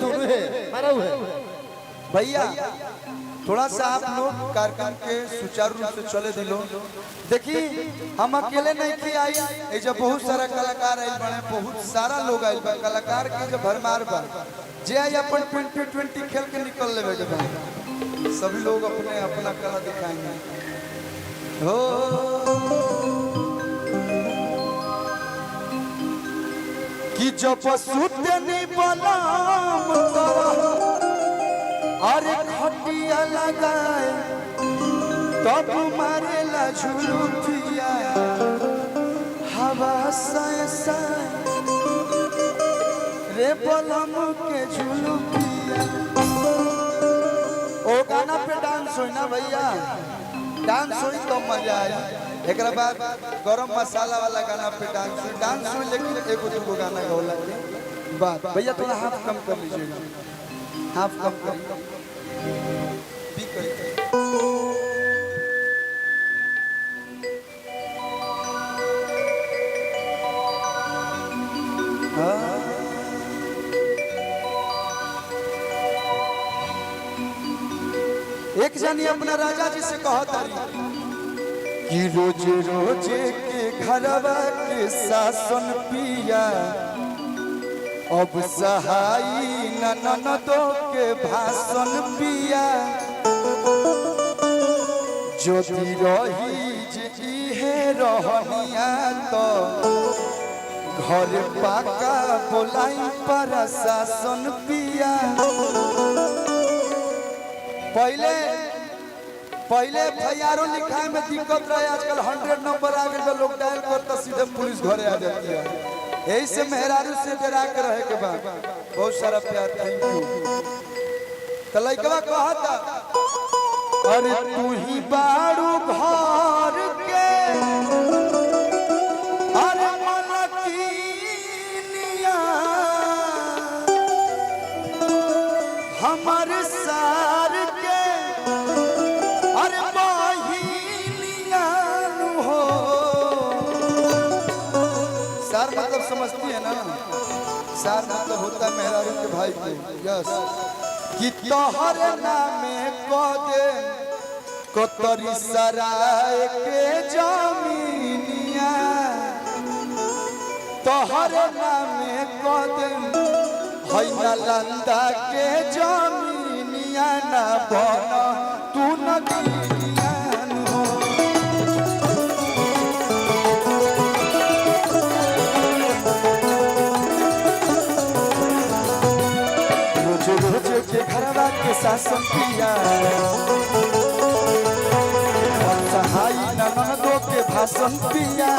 दोनों है मारा हुआ है भैया। थोड़ा सा आप लोग कार्यक्रम के सुचारू रूप से चले दिलो। देखी हम अकेले नहीं की आई, जब बहुत सारा कलाकार आई बने, बहुत सारा लोग आई बा कलाकार के जब भरमार बा जे आई अपन 2020 खेल के निकल लेवे के बा। सभी लोग अपने अपना कला दिखाएंगे हो। कि जब सुतनी बलाम अरे खटिया लगाए तब मारेला झुलुठिया हवा साए साए रे बलम के झुलुठिया। ओ गाना पे डांस होई ना भैया, डांस होई तो मजा आई। एक बाद गरम मसाला वाला गाना पे डांस हुई, लेकिन एगो दूगो गाना गौला के बात भैया थोड़ा हाथ कम कर लीजिएगा, हाफ कम करिए। एक जानी अपना राजा जी से कहता कि रोज रोज के घरवा के शासन पिया अब सहाई ननदों के भाषण पिया। जो रही जी है रहनिया तो घर पाका बोलाई प्रशासन पिया। पहले फैयारो लिखाए में दिक्कत रहे, आजकल 100 नंबर आ गए, लोग डायल करता सीधे पुलिस घरे आ जाती है। यही से मेहरारू से डरा के रहे के बाद बहुत सारा प्यार। Thank you. तो लइकवा कहता अरे तू ही बारू घर के अरे मलकिनिया हमर सार के अरे बहिनिया हो। सार मतलब समझती है ना, सार मतलब होता है मेहरारू के भाई को। यस कि तोहर नामे कदे कोतरी सराय के जमीनिया, तोहर नामे कदे है नालंदा के जमीनिया ना बन तू नदीनिया हो। के घरवा के शासन किया और सहाई ननदों के भाषण पिया।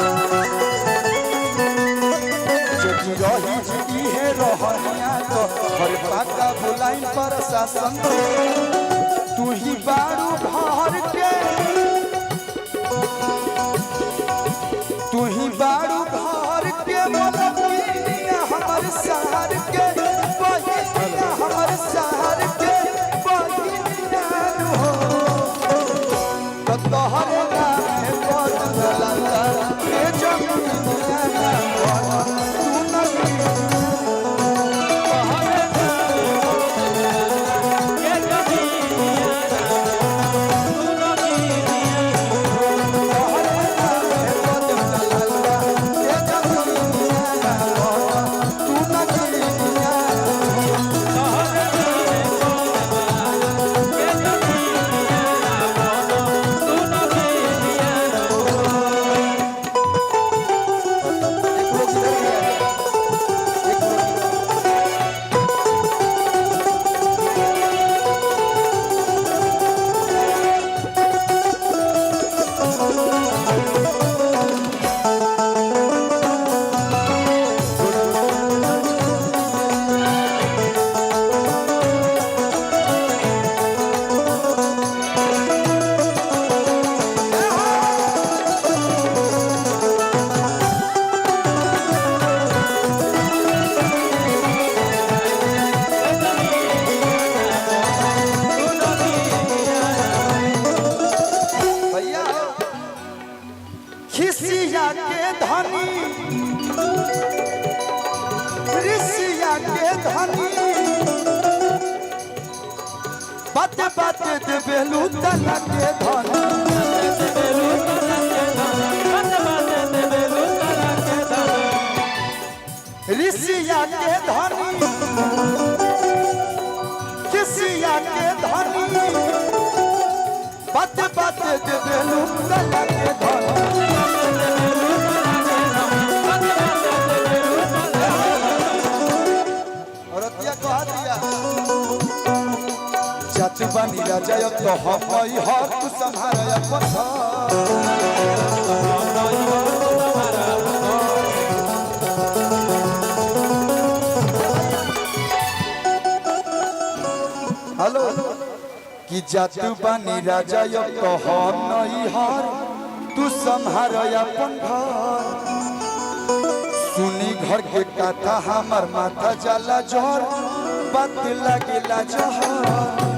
जब रही जी है रहनिया तो हर पाका बुलाई प्रशासन। तू ही बारू घर के, तू ही बारू घर के मलकिनिया हमर शहर के बहिनिया हमर शहर के बहिनिया हो। तो तोहरे नाम बदला के जमीनिया ना तू नहीं तोहरे नाम के जमीनिया ना तू नहीं तोहरे नाम बदला के जमीनिया ना तू नहीं। खिसिया के धनी ऋषिया के धनी बाते बाते दे बेलू तना के धन ऋषिया के धनी किसिया के धनी बाते बाते दे बेलू तना के धन जाति बनी राजा तो हम हर तू संभारा अपन हेलो कि जाति बनी राजा तो हम नहीं हर तू संभारा अपन घर सुनी घर के कथा हमार माथा जाला जोर बात लगेला जहर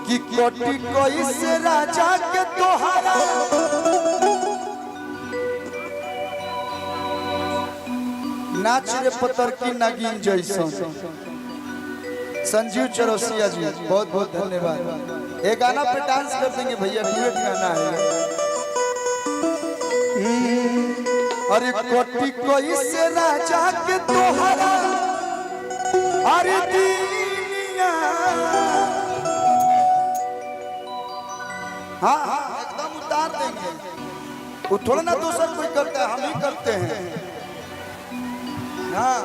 कि कोटि कोई से राजा के तोहारा नाच रे पतर की नगीन जैसन संजीव चौरसिया जी बहुत बहुत धन्यवाद। ये गाना पे डांस कर देंगे भैया, डुएट गाना है। अरे कोटि कोई से राजा के तोहारा अरे दीनिया हाँ हाँ एकदम उतार देंगे। वो थोड़ा ना दूसरा कोई करता है, हम ही करते हैं। हाँ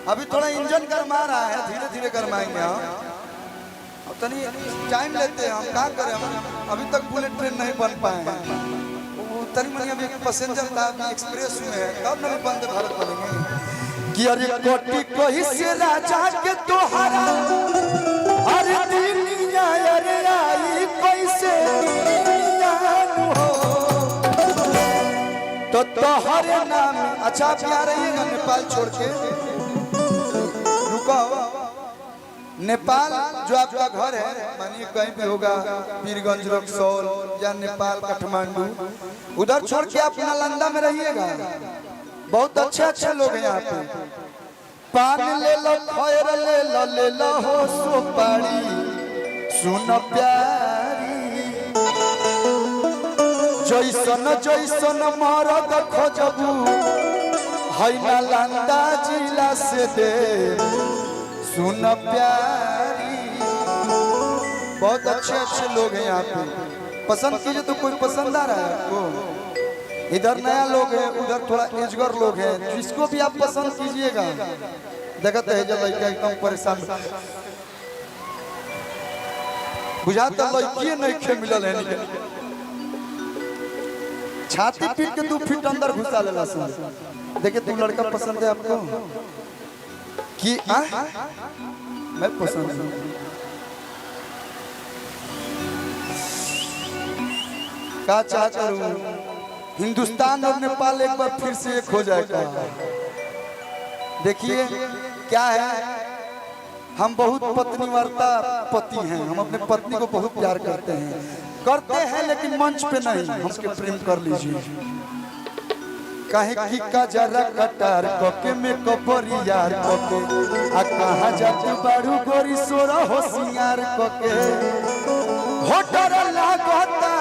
अभी थोड़ा इंजन गरमा रहा है, धीरे धीरे गरमाएंगे। हम तनी टाइम लेते हैं, हम क्या करें, हम अभी तक बुलेट ट्रेन नहीं बन पाए हैं। तनी मनी अभी पैसेंजर था, एक्सप्रेस में है, कब नहीं बंदे भारत बनेंगे। कि अरे कोटि कोई से राजा के तोहारा अरे दुनिया अरे आई कैसे हो तो तोहरे नाम। अच्छा आप आ रहिएगा नेपाल छोड़ के, रुको। नेपाल जो आपका घर है मानिए कहीं पे होगा, पीरगंज रक्सौल या नेपाल काठमांडू, उधर छोड़ के आप नालंदा में रहिएगा। बहुत अच्छे अच्छे लोग हैं यहाँ पे। पान ले लो, खैर ले लो हो सुपारी सुन प्यारी जैसन जैसन मरद खोजबू है नालंदा जिला से दे सुन प्यारी। बहुत अच्छे अच्छे लोग हैं यहाँ पे, पसंद कीजिए। तो कोई पसंद आ रहा है आपको? इधर नया लोग है, उधर थोड़ा एजगर लोग हैं, जिसको भी आप पसंद कीजिएगा। देखते है जब लड़का एकदम परेशान बुझाता लड़की नहीं खे मिलल है, छाती पीट के 2 फीट अंदर घुसा लेला। देखिए तुम लड़का पसंद है आपको कि मैं पसंद हूँ। क्या चाहता हूँ हिंदुस्तान और नेपाल एक बार फिर से एक हो जाएगा। देखिए क्या है, हम बहुत पत्नीवार्ता पति हैं, हम अपने पत्नी को बहुत प्यार करते हैं लेकिन मंच पे नहीं। हमके प्रेम कर लीजिए। काहे की का जरा कटार कोके में कपरी यार कोके आ कहां जातू बारू गोरी सोरा होशियार कोके होटर लागता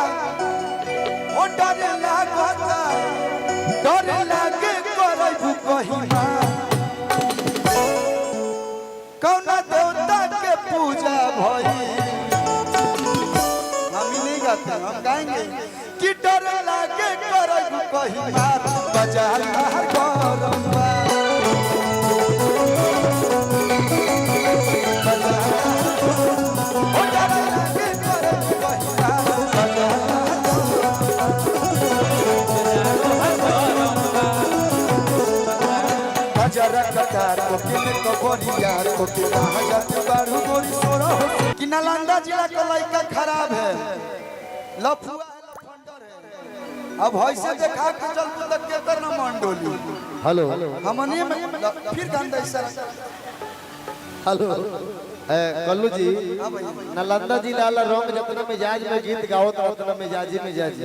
डर लागे करबू कहिमा कौना देवता के पूजा भई। हम नहीं गाते, हम गाएंगे कि डर लागे करबू कहिमा बाजार करबा कि नालंदा जिला का लड़का खराब है, लफुआ है, लफंडर है। अब ऐसे देखा के चलते तक के करना मंडोली। हेलो हमने फिर गंदा इशारा। हेलो कल्लू जी, नालंदा जिला वाला रंग जितना मिजाज में गीत गाओ तो उतना मिजाजी मिजाजी,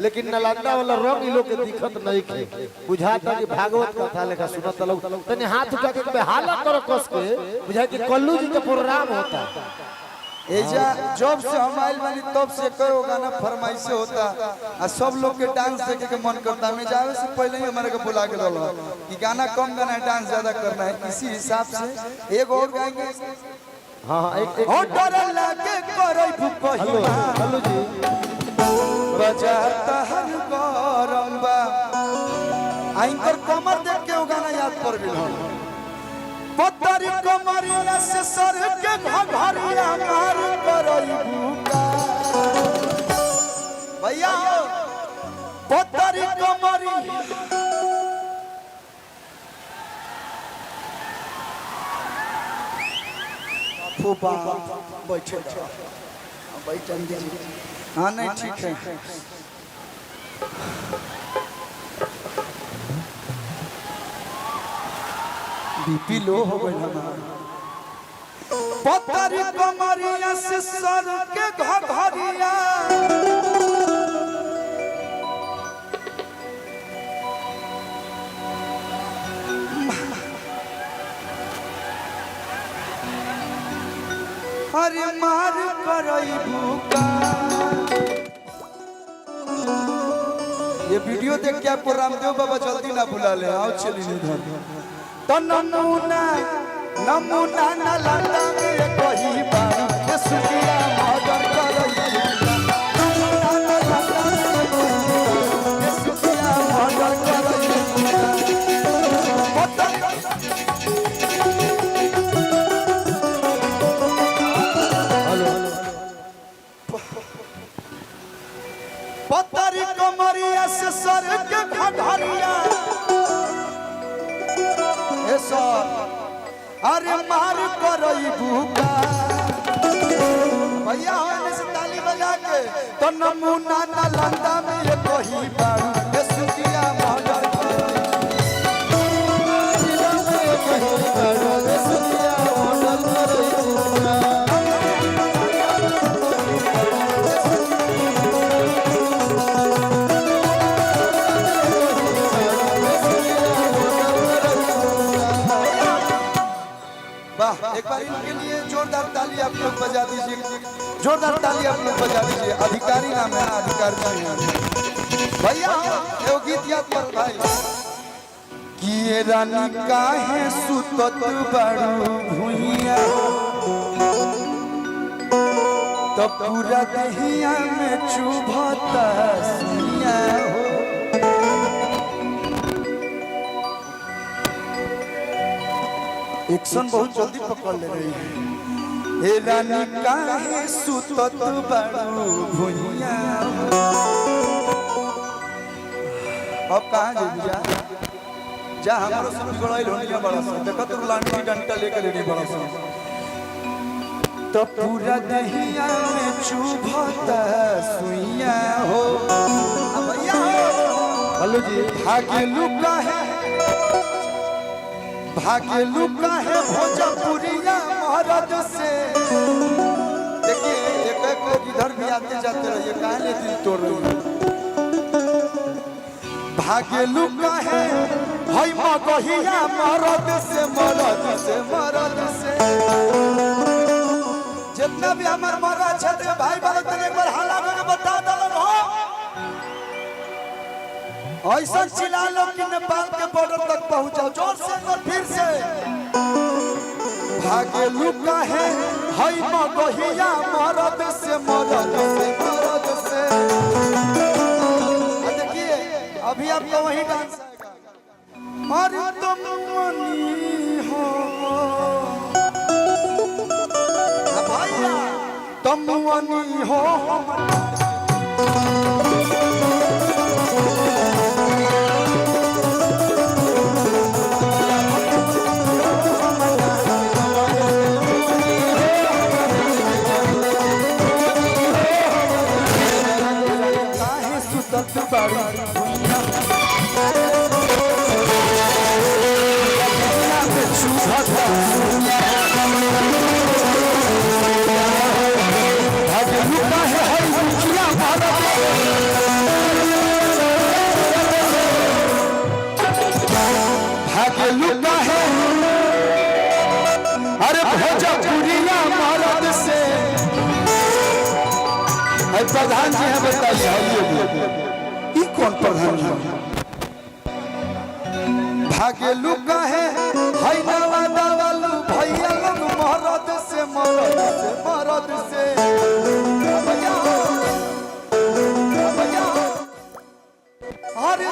लेकिन नालंदा वाला रंग इ लोग के दिखत नहीं खे। बुझाता कि भागवत कथा लेखा सुनत लोग तने हाथ उठा के बेहाला करो कस के, बुझा कि कल्लू जी का प्रोग्राम होता। एजा जब से हम आइल बानी तब से कई गाना फरमाइश होता आ सब लोग के डांस देखे के मन करता। मैं जावे से पहले ही हमारे को बुला के दलो कि गाना कम गाना है, डांस ज्यादा करना है। इसी हिसाब से एक और गाएंगे। हां एक डर लागे करई भुकहिमा। हेलो जी बजाता हर गरम बा। आइंकर कमर देख के वो गाना याद कर गेल। पतरी कमरिया से सर के घघरिया मार करई भूका। भैया पतरी कमरिया फूफा बैठे बैठन दीजिए। हाँ नहीं ठीक है। बीपी लो हो गई हमारा। पतरी कमरिया से सर के घघरिया अरे मार करई भूका। ये वीडियो देख के आपको रामदेव बाबा जल्दी ना बुला ले। आओ चलिए इधर। तो नमूना नमूना न लगा के कही बार ये सुखिया मदर करई। नमूना न लगा ये सुखिया मदर करई। पतरी कमरिया से सर के घघरिया ए सर अरे मार करई भूका। भैया होने से ताली बजा के तो नमूना नालंदा में ये कही बारू ए सुखिया मदर करई। एक बार इनके लिए जोरदार ताली आप लोग बजा दीजिए। जोरदार ताली आप लोग बजा दीजिए। अधिकारी नाम है, अधिकारी भैया एगो गीत याद कर भाई कि ये रानी काहे सुतत बारू भुइया तो पूरा दहिया में चुभता सुइया हो। एक्शन बहुत जल्दी पकड़ ले रही है। हे रानी काहे सुतत बारू भुइया। अब कहाँ जेबी जा हमारो सब बिगड़ाइल होनिया बड़ा सा। देखो तो लाठी डंडा लेकर रेडी बड़ा सा। तो पूरा दहिया में चुभता सुइया हो। भैया हेलो जी भागेलू काहे है भोजपुरिया महाराज से। देखिए एक एक लोग इधर भी आते जाते रहिए। काहे दिल तोड़ रही है। भागेलू काहे हई मगहिया मरद से मरद से मरद से। जितना भी हमार मरद छे भाई वाले तने एक बार हल्ला करके बता दलन हो। ऐसा चिल्ला लो कि नेपाल के बॉर्डर तक पहुंचाओ। जोर से और फिर से। भागेलू काहे हई मगहिया मरद से मरद से मरद से। देखिए अभी आपको वही डांस आएगा। अरे तुम मनी हो भैया तुम मनी हो। अरे भोजपुरिया मरद से प्रधान जी हैं बताइए ई कौन प्रधान जी भागेलू काहे हाय नवा दवालू भैया लोग मरद से अरे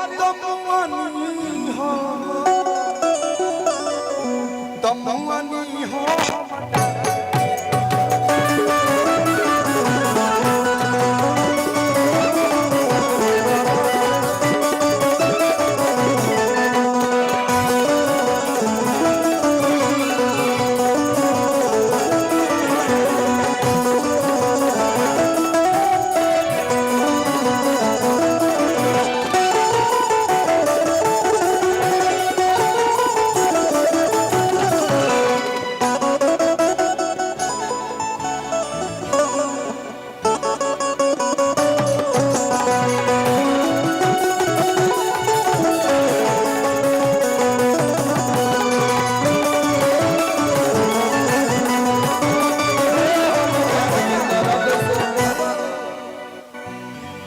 तमुआनी हो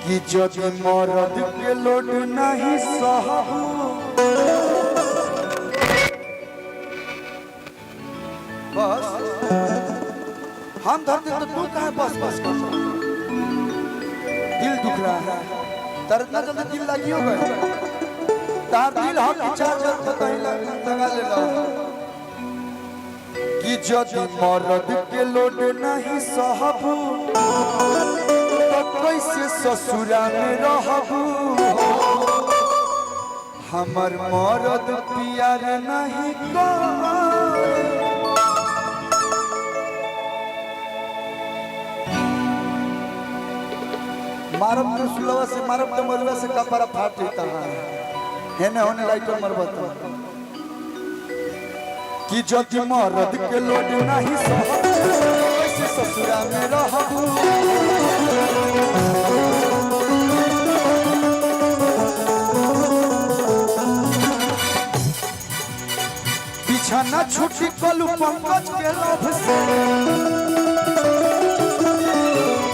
कि जब मरद के लोड नहीं सहबू बस हम धरते तो तू कहे बस बस कर दिल दुख रहा है तर इतना जल्दी दिल लगी हो गए तार दिल हम चार्जर पता ही लगा ले कि जब मरद के लोड नहीं सहबू कैसे ससुरा में रहबू हमर मरद प्यार नहीं मारब के सुलवा से मारब तो मरुआ से कपड़ा फाट देता है ना होने लाइटर मरबता कि जब मरद के लोड नहीं सहबू कैसे ससुरा में रहबू बिछाना छुट्टी कलू पंकज के लोभ से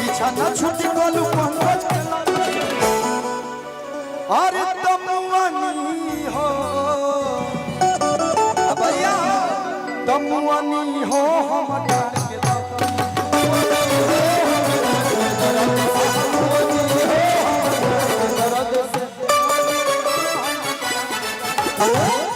बिछाना छुट्टी कलू पंकज के लोभ से अरे तमुआनी हो भैया तमुआनी हो हम डाल के Oh